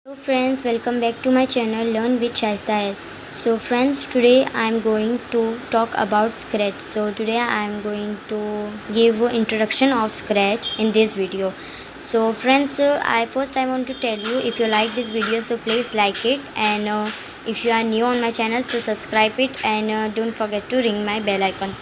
Hello friends, welcome back to my channel Learn with Shaista S. So friends, today I am going to talk about Scratch. So today I am going to give an introduction of Scratch in this video. So friends, I want to tell you, if you like this video, so please like it, and if you are new on my channel, so subscribe it, and don't forget to ring my bell icon.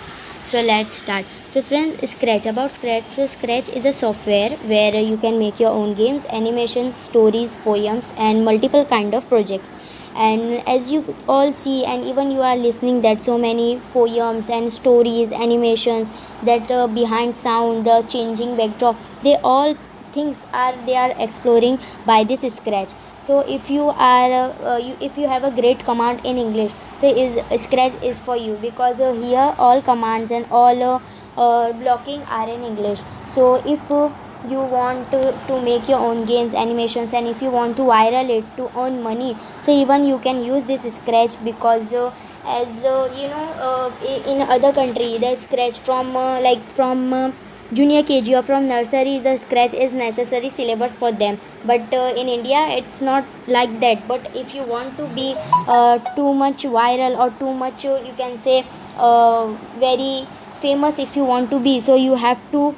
So let's start. So friends, Scratch. So Scratch is a software where you can make your own games, animations, stories, poems, and multiple kind of projects. And as you all see, and even you are listening, that so many poems and stories, animations, that behind sound, the changing backdrop, they all things are they are exploring by this Scratch. So if you have a great command in English, so is Scratch is for you, because here all commands and all blocking are in English. So if you want to make your own games, animations, and if you want to viral it to earn money, so even you can use this Scratch, because as in other country, the Scratch from junior KG or from nursery, the Scratch is necessary syllabus for them. But in India it's not like that. But if you want to be too much viral, or too much you can say very famous, if you want to be, so you have to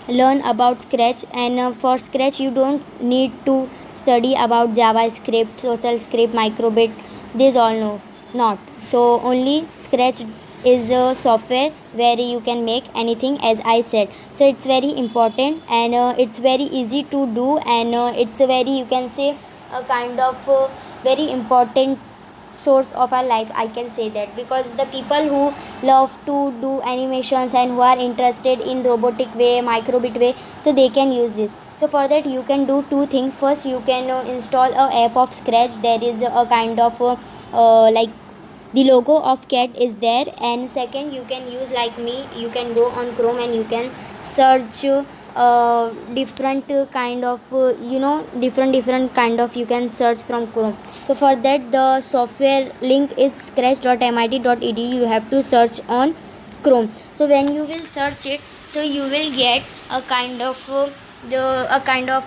learn about Scratch. And for Scratch you don't need to study about JavaScript, social script, microbit, these all no, not so. Only Scratch is a software where you can make anything, as I said. So it's very important, and it's very easy to do, and it's a very, you can say, a kind of very important source of our life, I can say that, because the people who love to do animations and who are interested in robotic way, microbit way, so they can use this. So for that you can do two things. First, you can install a app of Scratch. There is a kind of like the logo of cat is there. And second, you can use like me, you can go on Chrome and you can search different kind of different kind of, you can search from Chrome. So for that, the software link is scratch.mit.edu. you have to search on Chrome. So when you will search it, so you will get a kind of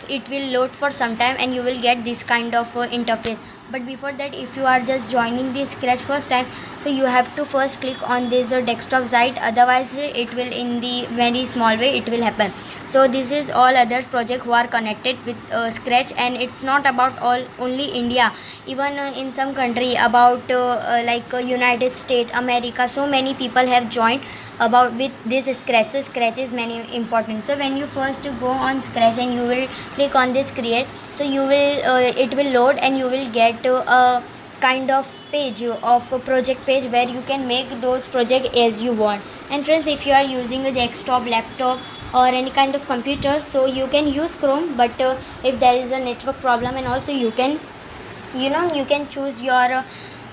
it will load for some time, and you will get this kind of interface. But before that, if you are just joining the Scratch first time, so you have to first click on this desktop site, otherwise it will, in the very small way it will happen. So this is all others project who are connected with Scratch. And it's not about all only India, even in some country about United States, America, so many people have joined about with this Scratch. So Scratch is many important. So when you first go on Scratch and you will click on this create, so you will it will load, and you will get a kind of page of a project page where you can make those project as you want. And friends, if you are using a desktop, laptop, or any kind of computer, so you can use Chrome. But if there is a network problem, and also you can you can choose your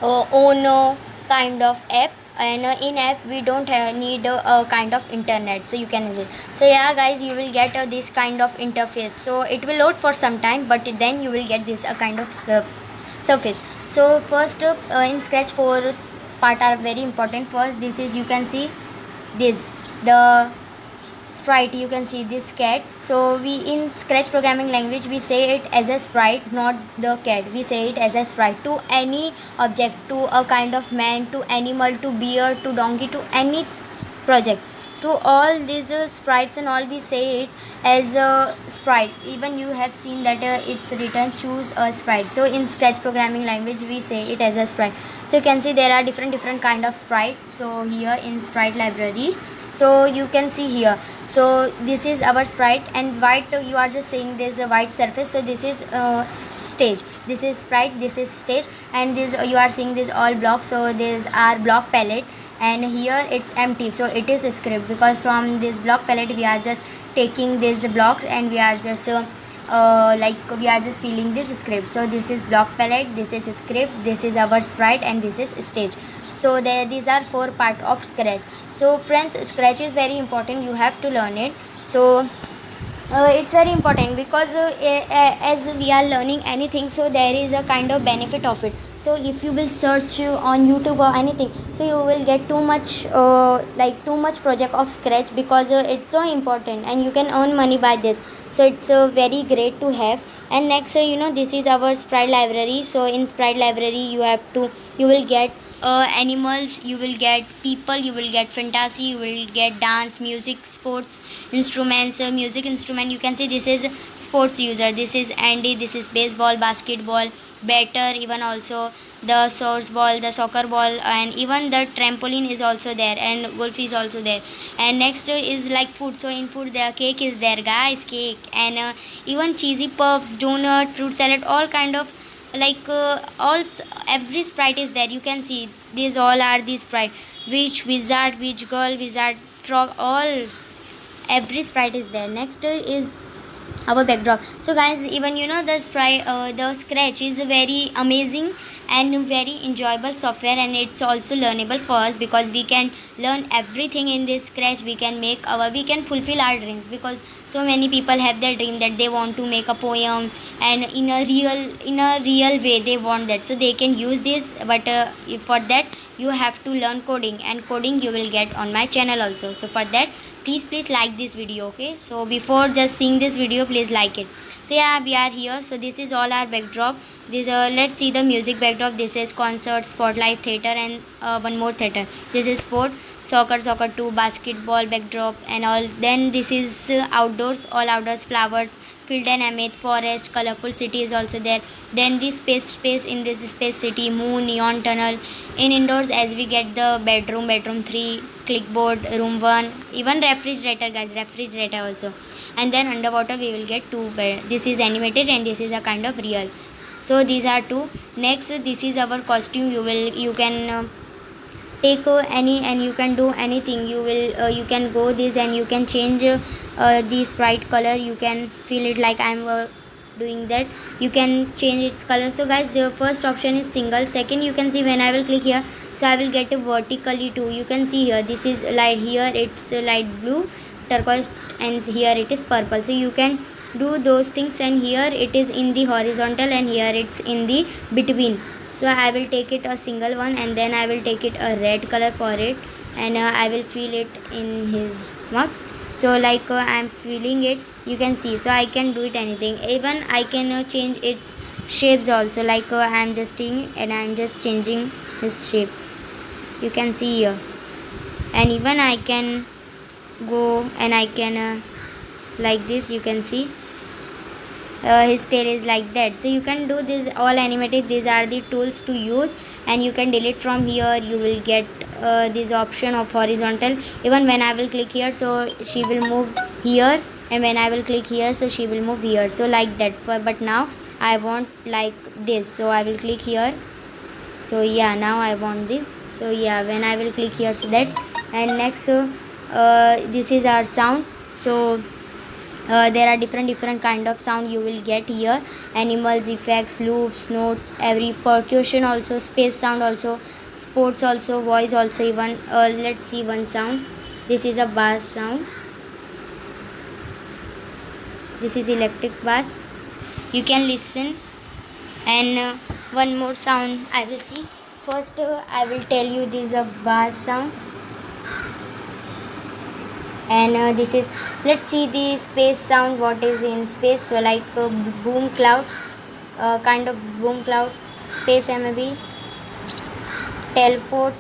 own kind of app. And in app we don't need a kind of internet, so you can use it. So yeah guys, you will get this kind of interface. So it will load for some time, but then you will get this kind of surface. So first, in Scratch, four part are very important. First, this is, you can see this, the sprite, you can see this cat. So we, in Scratch programming language, we say it as a sprite, not the cat. We say it as a sprite to any object, to a kind of man, to animal, to bear, to donkey, to any project. To all these sprites and all, we say it as a sprite. Even you have seen that it's written choose a sprite. So in Scratch programming language we say it as a sprite. So you can see there are different kind of sprite. So here in sprite library, so you can see here, so this is our sprite. And white, you are just saying there's a white surface, so this is stage. This is sprite, this is stage. And this, you are seeing this all blocks, so there's our block palette. And here it's empty, so it is a script, because from this block palette we are just taking these blocks, and we are just we are just filling this script. So this is block palette, this is script, this is our sprite, and this is stage. So these are four part of Scratch. So friends, Scratch is very important, you have to learn it. So It's very important because as we are learning anything, so there is a kind of benefit of it. So if you will search on YouTube or anything, so you will get too much too much project of scratch, because it's so important and you can earn money by this. So it's very great to have. And next, this is our sprite library. So in sprite library, you will get animals, you will get people, you will get fantasy, you will get dance, music, sports, instruments. Music instrument, you can see this is sports user, this is Andy, this is baseball, basketball, batter, even also the source ball, the soccer ball, and even the trampoline is also there, and golf is also there. And next is like food. So in food, the cake is there, guys, cake, and even cheesy puffs, donut, fruit salad, all kind of every sprite is there. You can see these all are the sprite, which wizard, which girl, wizard frog, all every sprite is there. Next is our backdrop. So guys, even the sprite, the scratch is a very amazing and very enjoyable software, and it's also learnable for us because we can learn everything in this scratch. We can fulfill our dreams, because so many people have their dream that they want to make a poem, and in a real way they want that, so they can use this. But for that you have to learn coding, and coding you will get on my channel also. So for that, please like this video. Okay, so before just seeing this video, please like it. So yeah, we are here. So this is all our backdrop. This let's see the music backdrop. This is concert, spotlight, theater, and one more theater. This is sport, soccer 2, basketball backdrop and all. Then this is outdoors, all outdoors, flowers, field and amid, forest, colorful city is also there. Then the space in this space city, moon, neon tunnel. In indoors, as we get the bedroom 3, clipboard, room 1, even refrigerator, guys, refrigerator also. And then underwater we will get 2 bed. This is animated and this is a kind of real. So these are 2. Next, this is our costume. You can take any, and you can do anything. You can go this, and you can change the sprite color. You can feel it like I'm doing that. You can change its color. So guys, the first option is single. Second, you can see when I will click here, so I will get a vertically too. You can see here, this is light, here it's light blue, turquoise, and here it is purple. So you can do those things, and here it is in the horizontal, and here it's in the between. So I will take it a single one, and then I will take it a red color for it, and I will feel it in his mouth. So I am feeling it, you can see. So I can do it anything. Even I can change its shapes also. I am just taking, and I am just changing his shape. You can see here, and even I can go, and I can like this. You can see his tail is like that. So you can do this all animated. These are the tools to use, and you can delete from here. You will get this option of horizontal. Even when I will click here, so she will move here, and when I will click here, so she will move here. So like that. But now I want like this, so I will click here. So yeah, now I want this. So yeah, when I will click here, so that. And next, this is our sound. So there are different kind of sound you will get here: animals, effects, loops, notes, every percussion also, space sound also, sports also, voice also. Even let's see one sound. This is a bass sound. This is electric bass, you can listen. And one more sound I will see. First I will tell you, this is a bass sound. And this is, let's see the space sound, what is in space. So boom cloud, kind of boom cloud, space maybe, teleport,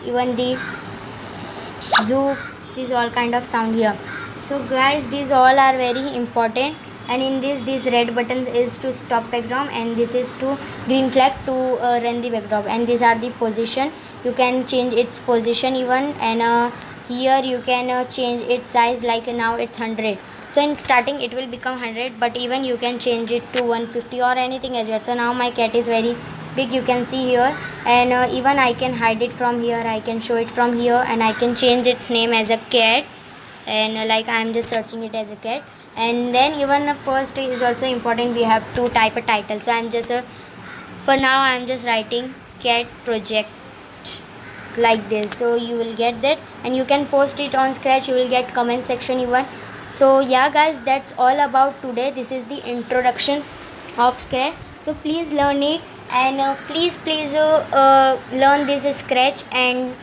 even the zoo. These all kind of sound here. So guys, these all are very important. And in this red button is to stop background, and this is to green flag to run the backdrop. And these are the position, you can change its position even. And here you can change its size. Now it's 100, so in starting it will become 100, but even you can change it to 150 or anything as well. So now my cat is very big, you can see here. And even I can hide it from here, I can show it from here, and I can change its name as a cat. And I am just searching it as a cat. And then even first is also important, we have to type a title. So I'm just for now I'm just writing cat project like this. So you will get that, and you can post it on scratch. You will get comment section even. So yeah guys, that's all about today. This is the introduction of Scratch. So please learn it, and please learn this Scratch, and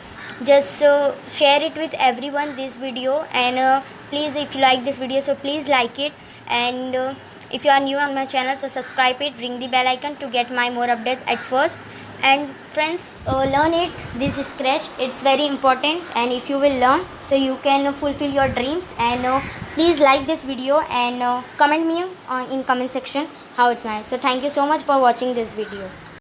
just share it with everyone this video. And please, if you like this video, so please like it. And if you are new on my channel, so subscribe it, ring the bell icon to get my more updates at first. And friends, learn it, this Scratch, it's very important. And if you will learn, so you can fulfill your dreams. And please like this video, and comment me in comment section how it's made. So thank you so much for watching this video.